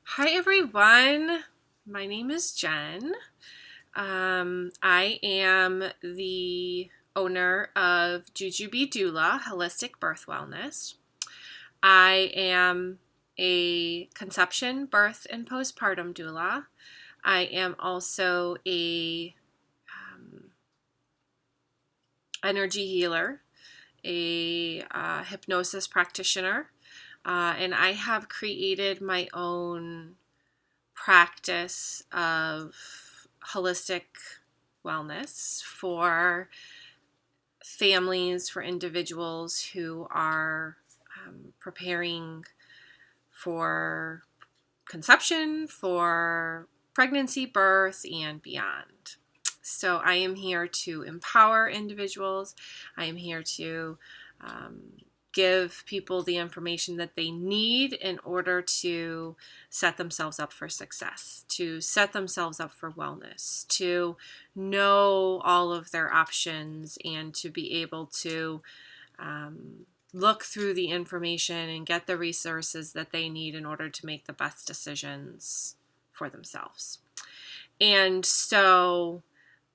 Hi everyone, my name is Jen. I am the owner of JuJu'be Doula, Holistic Birth Wellness. I am a conception, birth, and postpartum doula. I am also a energy healer, a hypnosis practitioner, and I have created my own practice of holistic wellness for families, for individuals who are preparing for conception, for pregnancy, birth, and beyond. So I am here to empower individuals. I am here to um, give people the information that they need in order to set themselves up for success, to set themselves up for wellness, to know all of their options, and to be able to look through the information and get the resources that they need in order to make the best decisions for themselves. And so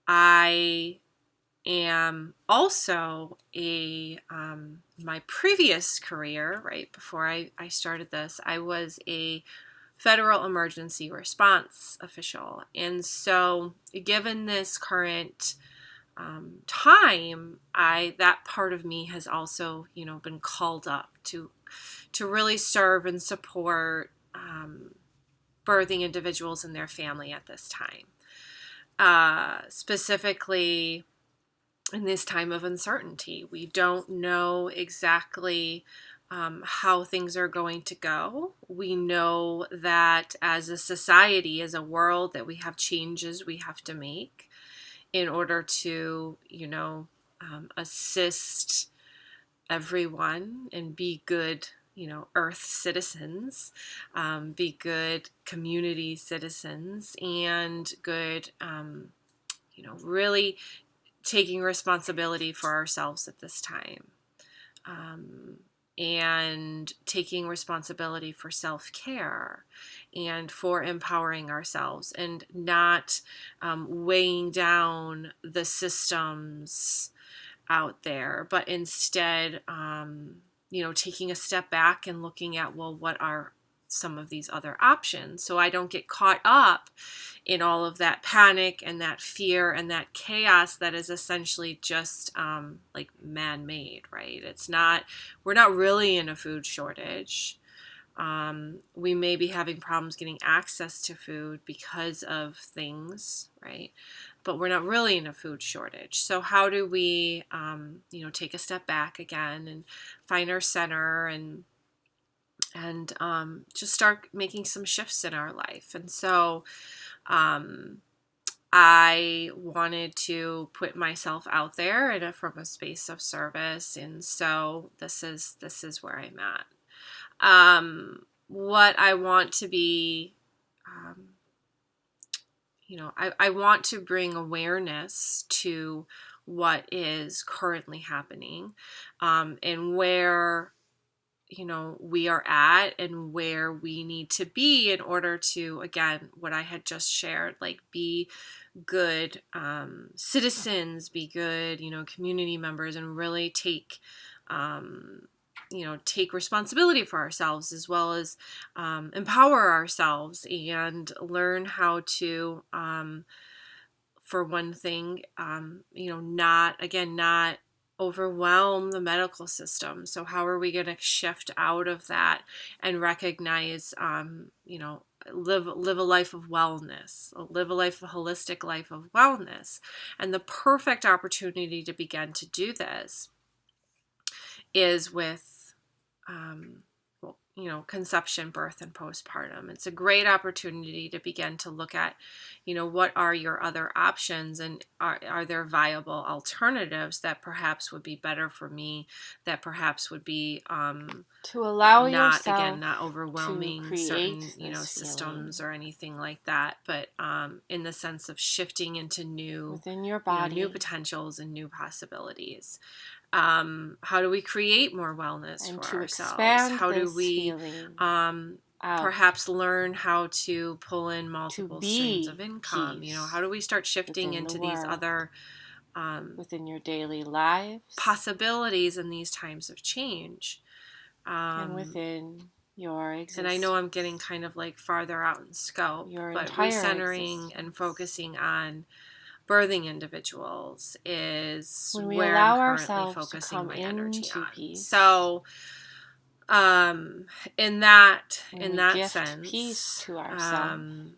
I am also my previous career, right before I started this, I was a federal emergency response official. And so given this current time, that part of me has also, been called up to really serve and support birthing individuals and their family at this time. Specifically, in this time of uncertainty, we don't know exactly how things are going to go. We know that as a society, as a world, that we have changes we have to make in order to, assist everyone and be good, Earth citizens, be good community citizens, and good, really taking responsibility for ourselves at this time. And taking responsibility for self-care and for empowering ourselves and not weighing down the systems out there, but instead, taking a step back and looking at, well, what are some of these other options, so I don't get caught up in all of that panic and that fear and that chaos that is essentially just like man-made, right? We're not really in a food shortage. We may be having problems getting access to food because of things, right? But we're not really in a food shortage. So how do we, take a step back again and find our center and just start making some shifts in our life? And so I wanted to put myself out there from a space of service, and so this is where I'm at. What I want to be, I want to bring awareness to what is currently happening, and where, we are at and where we need to be in order to, again, what I had just shared, like be good citizens, be good, community members, and really take responsibility for ourselves, as well as empower ourselves and learn how to, for one thing, not overwhelm the medical system. So how are we going to shift out of that and recognize, live a life of wellness, live a holistic life of wellness? And the perfect opportunity to begin to do this is with conception, birth, and postpartum. It's a great opportunity to begin to look at, what are your other options, and are there viable alternatives that perhaps would be better for me, that perhaps would be to allow not, yourself again, not overwhelming to certain, create this systems feeling or anything like that, but in the sense of shifting into new, within your new body. potentials and new possibilities. How do we create more wellness and for to ourselves? expand How do this we healing perhaps learn how to pull in multiple streams of be income? peace How do we start shifting within the into these world, other within your daily lives, possibilities in these times of change? and within your And existence. I know I'm getting kind of like farther out in scope, Your but entire recentering existence. and focusing on birthing individuals is When we where allow I'm currently ourselves to focusing come my energy into on. peace, So, in that when we gift sense, peace to ourselves,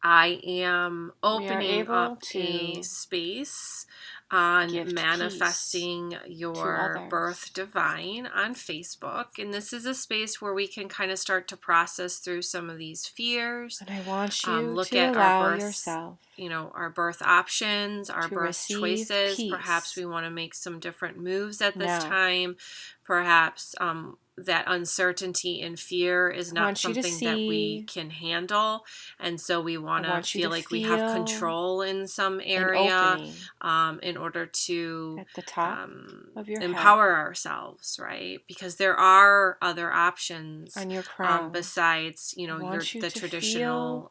I am we are opening able up to a space on gift manifesting peace to your others. birth divine on Facebook. And this is a space where we can kind of start to process through some of these fears. And I want you Look to at allow our birth, yourself our birth options, our to birth receive choices. peace Perhaps we want to make some different moves at this now. time. Perhaps that uncertainty and fear is I not want you to something that we see, can handle. And so we want I to want you feel to like we have feel control in some an area opening in order to at the top of your head, empower ourselves, right? Because there are other options on your crown. besides, I want you the to traditional,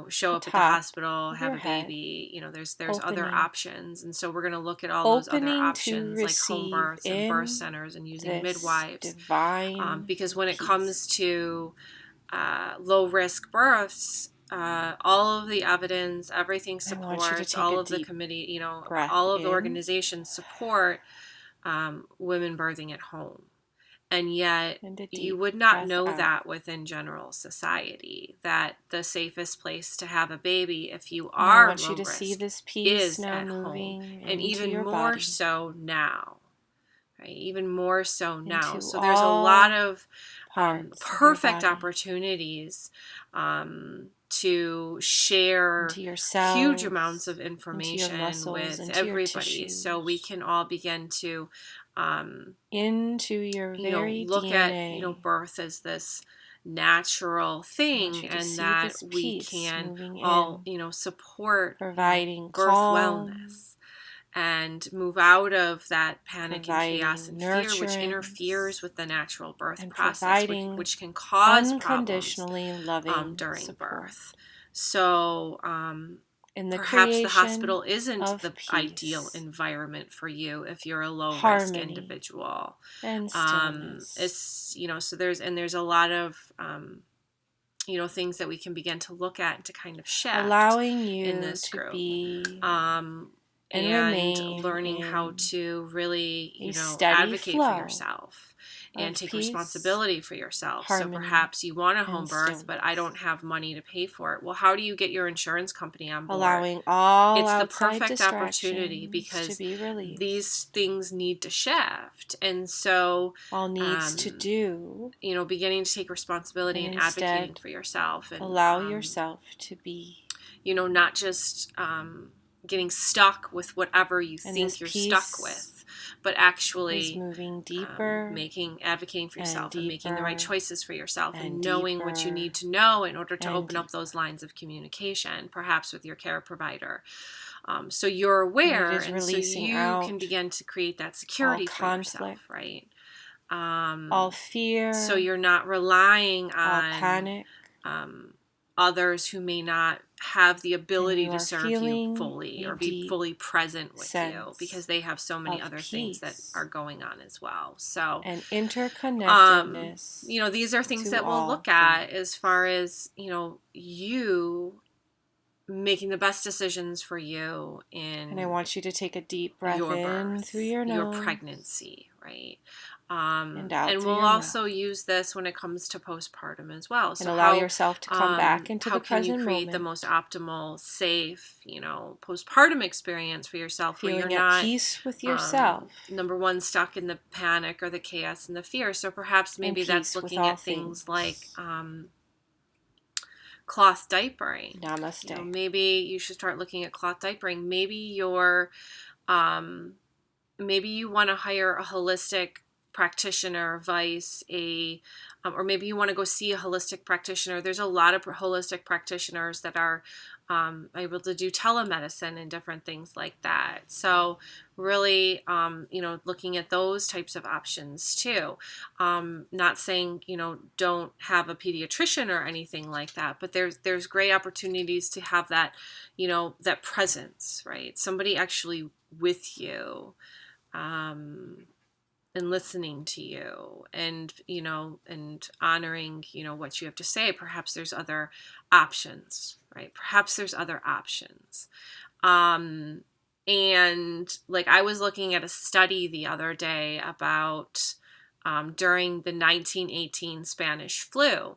show the up at the top hospital, of have your a head baby. There's other opening. options. And so we're going to look at all those other Opening to options like home receive births and birth in centers and using this midwives. divine Because when it peace. comes to low risk births, all of the evidence, everything I want you to supports, take all a of the deep committee, breath all of the in organizations support women birthing at home. And yet, and a you deep would not breath know out. that within general society, that the safest place to have a baby, if you And I are want low you to risk, see this peace is now at home. moving And into even your more body, so now. Right? Even more so now. into So there's a lot of parts perfect of your body, opportunities to share into your huge cells, amounts of into your information muscles, with into your everybody, tissues, so we can all begin to into your very look DNA. at birth as this natural I want thing, you to and see that this we peace can moving all in, support providing birth calm, wellness and move out of that panic and chaos providing and fear, which nurturance, interferes with the natural birth and process, providing which can cause problems unconditionally loving during support birth. So in the perhaps the creation hospital isn't of the ideal peace, environment for you if you're a low risk harmony, individual. and stillness. It's so there's a lot of things that we can begin to look at and to kind of shift allowing you in this to group. be And remain learning how in to really, a steady advocate for flow yourself and of take peace, responsibility for yourself. So harmony, perhaps you want a and home birth, but I don't have money to pay for it. Well, how do you get your insurance company on board? allowing all It's the outside perfect opportunity, distractions because to be released. these things need to shift. And so all needs to do, beginning to take responsibility and advocating for yourself, and allow yourself to be, not just getting stuck with whatever you and think this you're peace stuck with, but is actually moving deeper advocating for yourself and making the right deeper choices for yourself, and and knowing what you deeper need to know in order to and open up deeper. those lines of communication, perhaps with your care provider. So you're And aware, it is and so releasing you out can begin to create that security for conflict, yourself, right? all fear, So you're not relying all on panic, others who may not have the and ability you to are serve you feeling fully a or be deep fully present with you, sense because they have so many of other things that peace are going on as well. So, and interconnectedness these are things to that we'll all look at things. as far as, you making the best decisions for you And I in want you to take a deep breath your in through birth, your your nose pregnancy, right? and out And through we'll your also mouth. use this when it comes to postpartum as well. And So allow yourself to come back into how the can you present create the moment, most optimal, safe, postpartum experience for yourself, where you're feeling at not peace with yourself number one, stuck in the panic or the chaos and the fear. So perhaps and maybe that's peace with looking all at things things. like cloth diapering. Namaste. Maybe you should start looking at cloth diapering. Maybe maybe you want to hire a holistic practitioner, Vice, or maybe you want to go see a holistic practitioner. There's a lot of holistic practitioners that are able to do telemedicine and different things like that. So really, looking at those types of options too. Not saying, don't have a pediatrician or anything like that, but there's great opportunities to have that, that presence, right? Somebody actually with you, and listening to you, and and honoring what you have to say. Perhaps there's other options, right? Perhaps there's other options. And like, I was looking at a study the other day about during the 1918 Spanish flu.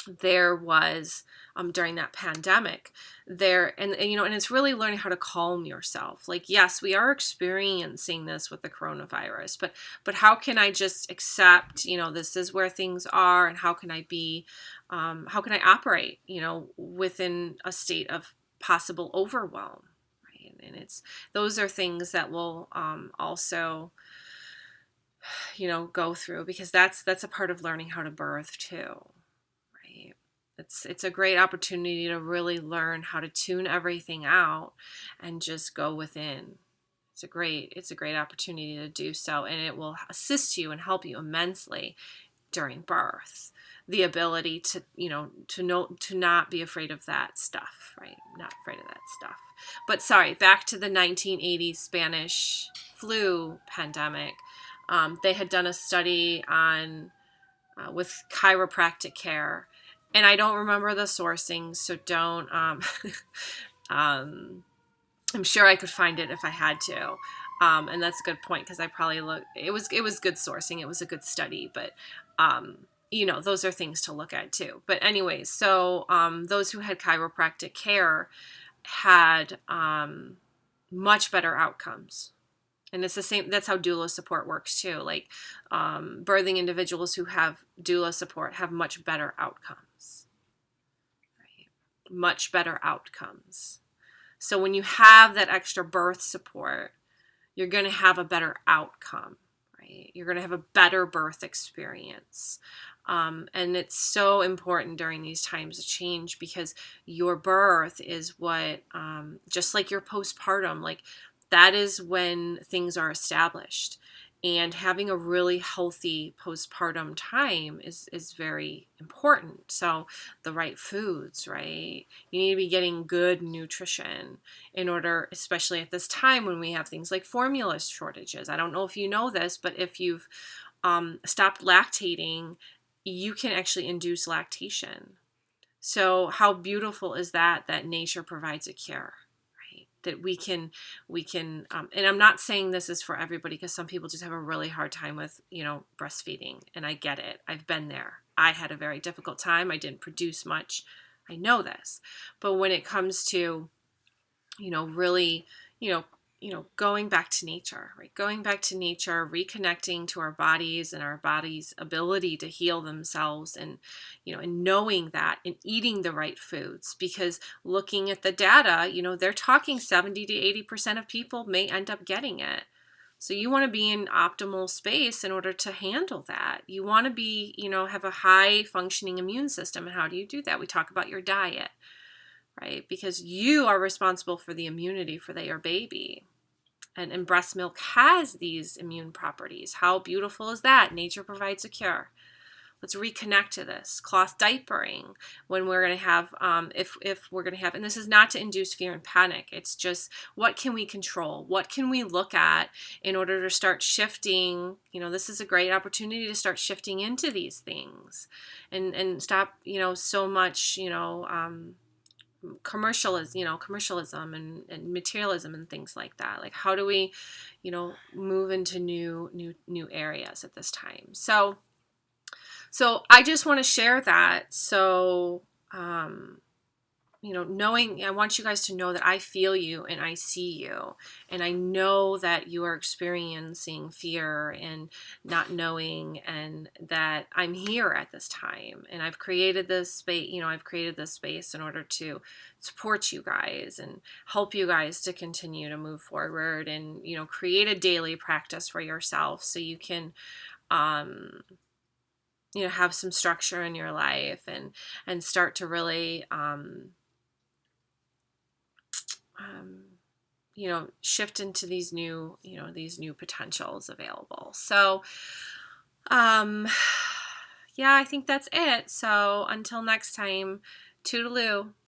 There was during that pandemic there, and it's really learning how to calm yourself. Like, yes, we are experiencing this with the coronavirus, but how can I just accept, this is where things are, and how can I be, how can I operate, within a state of possible overwhelm, right? And those are things that will also go through, because that's a part of learning how to birth too. It's a great opportunity to really learn how to tune everything out and just go within. It's a great opportunity to do so, and it will assist you and help you immensely during birth. The ability to to not be afraid of that stuff, right? Not afraid of that stuff. But sorry, back to the 1980s Spanish flu pandemic. They had done a study on with chiropractic care. And I don't remember the sourcing, so don't, I'm sure I could find it if I had to. And that's a good point, because I probably it was good sourcing. It was a good study, but, those are things to look at too. But anyways, so those who had chiropractic care had much better outcomes. And it's the same, that's how doula support works too. Like, birthing individuals who have doula support have much better outcomes, right? Much better outcomes. So when you have that extra birth support, you're going to have a better outcome, right? You're going to have a better birth experience. And it's so important during these times of change, because your birth is what, just like your postpartum, like, that is when things are established. And having a really healthy postpartum time is very important. So the right foods, right? You need to be getting good nutrition in order, especially at this time when we have things like formula shortages. I don't know if you know this, but if you've stopped lactating, you can actually induce lactation. So how beautiful is that nature provides a cure? That we can, and I'm not saying this is for everybody, because some people just have a really hard time with, breastfeeding. And I get it. I've been there. I had a very difficult time. I didn't produce much. I know this. But when it comes to, really, going back to nature, right? Going back to nature, reconnecting to our bodies and our body's ability to heal themselves, and, and knowing that, and eating the right foods, because looking at the data, they're talking 70 to 80% of people may end up getting it. So you want to be in optimal space in order to handle that. You want to be, have a high functioning immune system. And how do you do that? We talk about your diet, right? Because you are responsible for the immunity for your baby. And breast milk has these immune properties. How beautiful is that? Nature provides a cure. Let's reconnect to this. Cloth diapering, when we're going to have, if we're going to have, and this is not to induce fear and panic. It's just, what can we control? What can we look at in order to start shifting? This is a great opportunity to start shifting into these things, and stop, so much, commercialism and materialism and things like that. Like, how do we, move into new areas at this time? So I just want to share that. So, knowing, I want you guys to know that I feel you and I see you, and I know that you are experiencing fear and not knowing, and that I'm here at this time, and I've created this space, in order to support you guys and help you guys to continue to move forward, and, create a daily practice for yourself, so you can, have some structure in your life and start to really, shift into these new potentials available. So, yeah, I think that's it. So until next time, toodaloo.